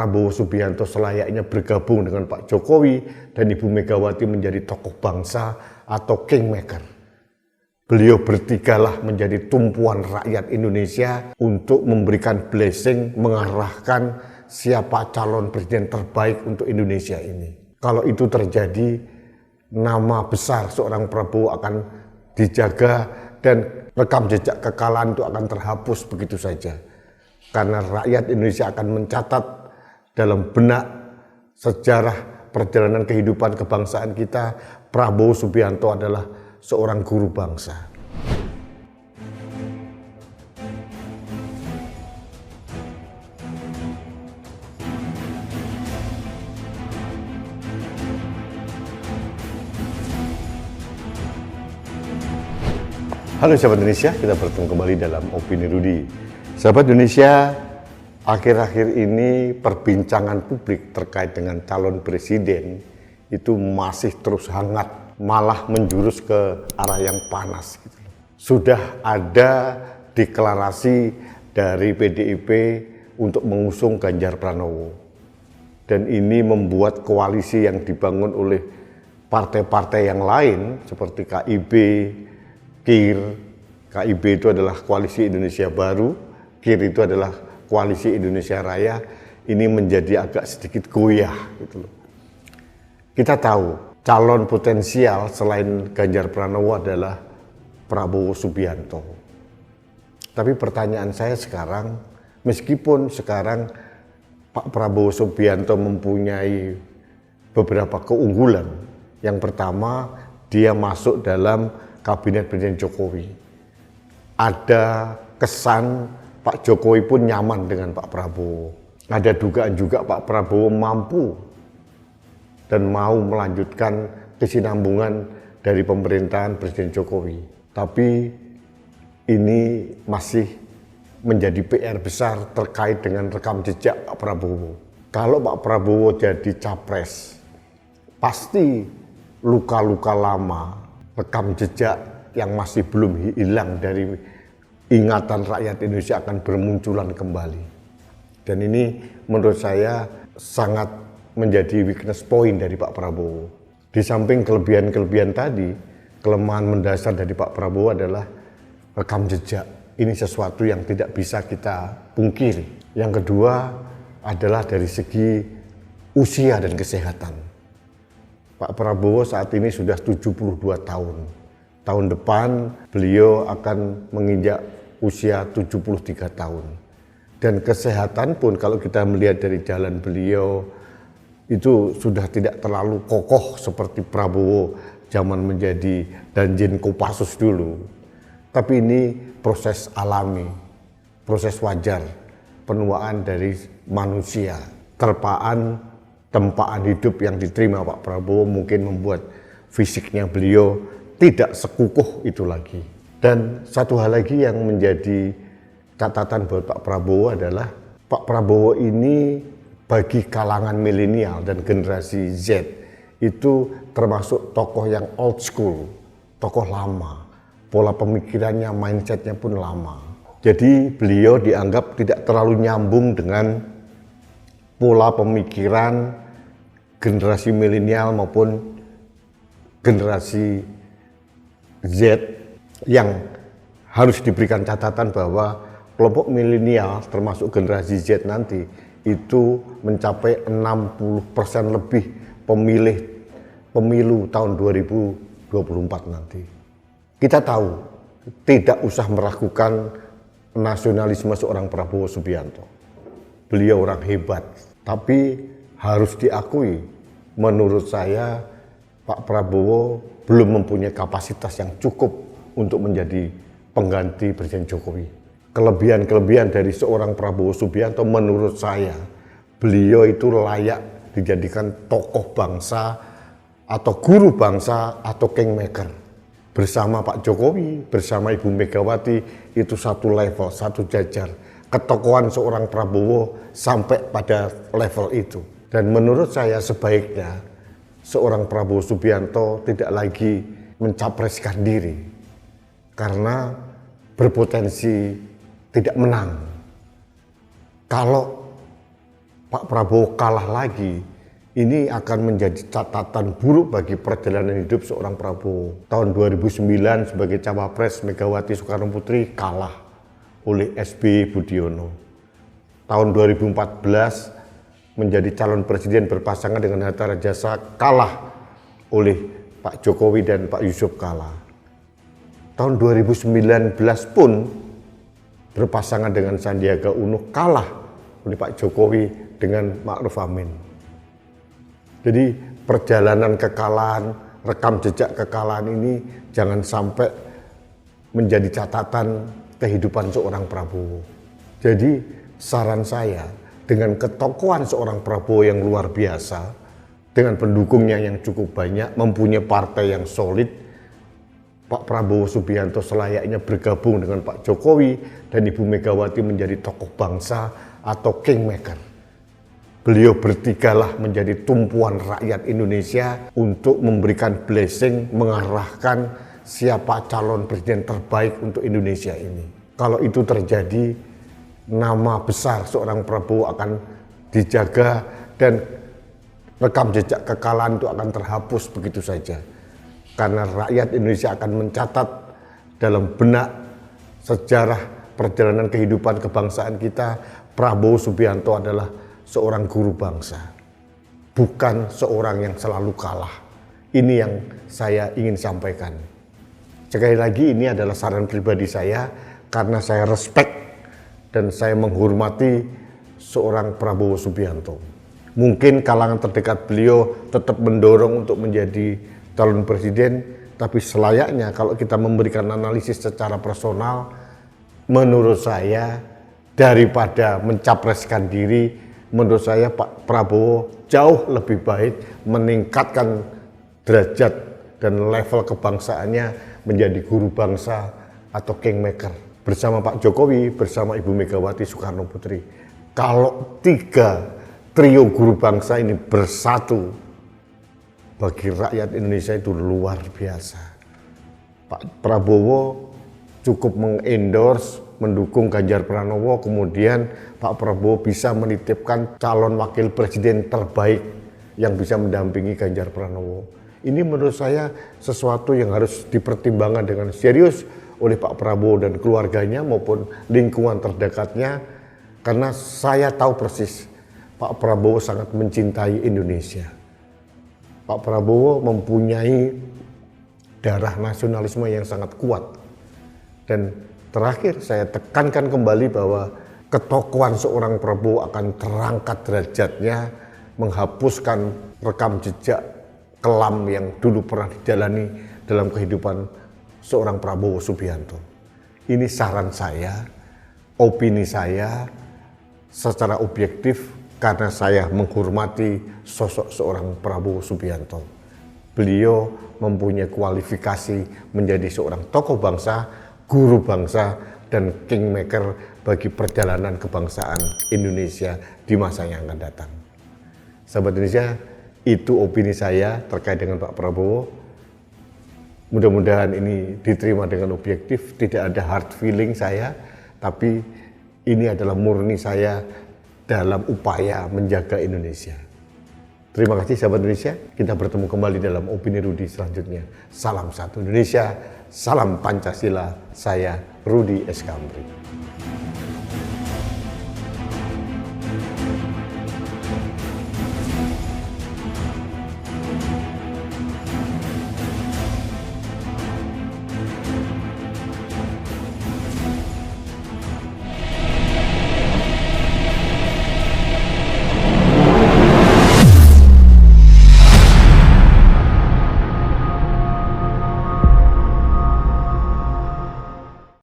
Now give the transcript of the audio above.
Prabowo Subianto selayaknya bergabung dengan Pak Jokowi dan Ibu Megawati menjadi tokoh bangsa atau kingmaker. Beliau bertigalah menjadi tumpuan rakyat Indonesia untuk memberikan blessing, mengarahkan siapa calon presiden terbaik untuk Indonesia ini. Kalau itu terjadi, nama besar seorang Prabowo akan dijaga dan rekam jejak kekalahan itu akan terhapus begitu saja. Karena rakyat Indonesia akan mencatat dalam benak sejarah perjalanan kehidupan kebangsaan kita, Prabowo Subianto adalah seorang guru bangsa. Halo sahabat Indonesia, kita bertemu kembali dalam Opini Rudy. Sahabat Indonesia, akhir-akhir ini perbincangan publik terkait dengan calon presiden itu masih terus hangat, malah menjurus ke arah yang panas. Sudah ada deklarasi dari PDIP untuk mengusung Ganjar Pranowo. Dan ini membuat koalisi yang dibangun oleh partai-partai yang lain seperti KIB, KIR. KIB itu adalah Koalisi Indonesia Baru, KIR itu adalah Koalisi Indonesia Raya. Ini menjadi agak sedikit goyah gitu loh. Kita tahu calon potensial selain Ganjar Pranowo adalah Prabowo Subianto. Tapi pertanyaan saya sekarang, meskipun sekarang Pak Prabowo Subianto mempunyai beberapa keunggulan. Yang pertama, dia masuk dalam Kabinet Presiden Jokowi. Ada kesan Pak Jokowi pun nyaman dengan Pak Prabowo. Ada dugaan juga Pak Prabowo mampu dan mau melanjutkan kesinambungan dari pemerintahan Presiden Jokowi. Tapi ini masih menjadi PR besar terkait dengan rekam jejak Pak Prabowo. Kalau Pak Prabowo jadi capres, pasti luka-luka lama, rekam jejak yang masih belum hilang dari ingatan rakyat Indonesia akan bermunculan kembali. Dan ini menurut saya sangat menjadi weakness point dari Pak Prabowo. Di samping kelebihan-kelebihan tadi, kelemahan mendasar dari Pak Prabowo adalah rekam jejak. Ini sesuatu yang tidak bisa kita pungkiri. Yang kedua adalah dari segi usia dan kesehatan. Pak Prabowo saat ini sudah 72 tahun. Tahun depan beliau akan menginjak usia 73 tahun. Dan kesehatan pun kalau kita melihat dari jalan beliau itu sudah tidak terlalu kokoh seperti Prabowo zaman menjadi Danjen Kopassus dulu. Tapi ini proses alami, proses wajar, penuaan dari manusia. Tempaan hidup yang diterima Pak Prabowo mungkin membuat fisiknya beliau tidak sekukuh itu lagi. Dan satu hal lagi yang menjadi catatan buat Pak Prabowo adalah Pak Prabowo ini bagi kalangan milenial dan generasi Z itu termasuk tokoh yang old school, tokoh lama. Pola pemikirannya, mindsetnya pun lama. Jadi beliau dianggap tidak terlalu nyambung dengan pola pemikiran generasi milenial maupun generasi Z yang harus diberikan catatan bahwa kelompok milenial termasuk generasi Z nanti itu mencapai 60% lebih pemilu tahun 2024 nanti. Kita tahu tidak usah meragukan nasionalisme seorang Prabowo Subianto. Beliau orang hebat, tapi harus diakui menurut saya Pak Prabowo belum mempunyai kapasitas yang cukup untuk menjadi pengganti Presiden Jokowi. Kelebihan-kelebihan dari seorang Prabowo Subianto menurut saya, beliau itu layak dijadikan tokoh bangsa atau guru bangsa atau kingmaker. Bersama Pak Jokowi, bersama Ibu Megawati itu satu level, satu jajar. Ketokohan seorang Prabowo sampai pada level itu. Dan menurut saya sebaiknya seorang Prabowo Subianto tidak lagi mencapreskan diri karena berpotensi tidak menang. Kalau Pak Prabowo kalah lagi, ini akan menjadi catatan buruk bagi perjalanan hidup seorang Prabowo. Tahun 2009 sebagai cawapres, Megawati Soekarno Putri kalah oleh SBY Budiono. Tahun 2014 menjadi calon presiden berpasangan dengan Hatta Rajasa kalah oleh Pak Jokowi dan Pak Yusuf Kala. Tahun 2019 pun berpasangan dengan Sandiaga Uno kalah oleh Pak Jokowi dengan Ma'ruf Amin. Jadi perjalanan kekalahan, rekam jejak kekalahan ini jangan sampai menjadi catatan kehidupan seorang Prabowo. Jadi saran saya, dengan ketokohan seorang Prabowo yang luar biasa, dengan pendukungnya yang cukup banyak, mempunyai partai yang solid, Pak Prabowo Subianto selayaknya bergabung dengan Pak Jokowi dan Ibu Megawati menjadi tokoh bangsa atau kingmaker. Beliau bertigalah menjadi tumpuan rakyat Indonesia untuk memberikan blessing, mengarahkan siapa calon presiden terbaik untuk Indonesia ini. Kalau itu terjadi, nama besar seorang Prabowo akan dijaga dan rekam jejak kekalahan itu akan terhapus begitu saja. Karena rakyat Indonesia akan mencatat dalam benak sejarah perjalanan kehidupan kebangsaan kita, Prabowo Subianto adalah seorang guru bangsa, bukan seorang yang selalu kalah. Ini yang saya ingin sampaikan. Sekali lagi, ini adalah saran pribadi saya karena saya respect dan saya menghormati seorang Prabowo Subianto. Mungkin kalangan terdekat beliau tetap mendorong untuk menjadi calon presiden, tapi selayaknya kalau kita memberikan analisis secara personal, menurut saya daripada mencapreskan diri, menurut saya Pak Prabowo jauh lebih baik meningkatkan derajat dan level kebangsaannya menjadi guru bangsa atau kingmaker bersama Pak Jokowi, bersama Ibu Megawati Soekarno Putri. Kalau tiga trio guru bangsa ini bersatu, bagi rakyat Indonesia itu luar biasa. Pak Prabowo cukup mengendorse, mendukung Ganjar Pranowo, kemudian Pak Prabowo bisa menitipkan calon wakil presiden terbaik yang bisa mendampingi Ganjar Pranowo. Ini menurut saya sesuatu yang harus dipertimbangkan dengan serius oleh Pak Prabowo dan keluarganya maupun lingkungan terdekatnya, karena saya tahu persis Pak Prabowo sangat mencintai Indonesia. Pak Prabowo mempunyai darah nasionalisme yang sangat kuat. Dan terakhir saya tekankan kembali bahwa ketokohan seorang Prabowo akan terangkat derajatnya, menghapuskan rekam jejak kelam yang dulu pernah dijalani dalam kehidupan seorang Prabowo Subianto. Ini saran saya, opini saya secara objektif, karena saya menghormati sosok seorang Prabowo Subianto. Beliau mempunyai kualifikasi menjadi seorang tokoh bangsa, guru bangsa, dan kingmaker bagi perjalanan kebangsaan Indonesia di masa yang akan datang. Sahabat Indonesia, itu opini saya terkait dengan Pak Prabowo. Mudah-mudahan ini diterima dengan objektif, tidak ada hard feeling saya, tapi ini adalah murni saya dalam upaya menjaga Indonesia. Terima kasih sahabat Indonesia, kita bertemu kembali dalam Opini Rudi selanjutnya. Salam satu Indonesia, salam Pancasila, saya Rudi S. Kamri.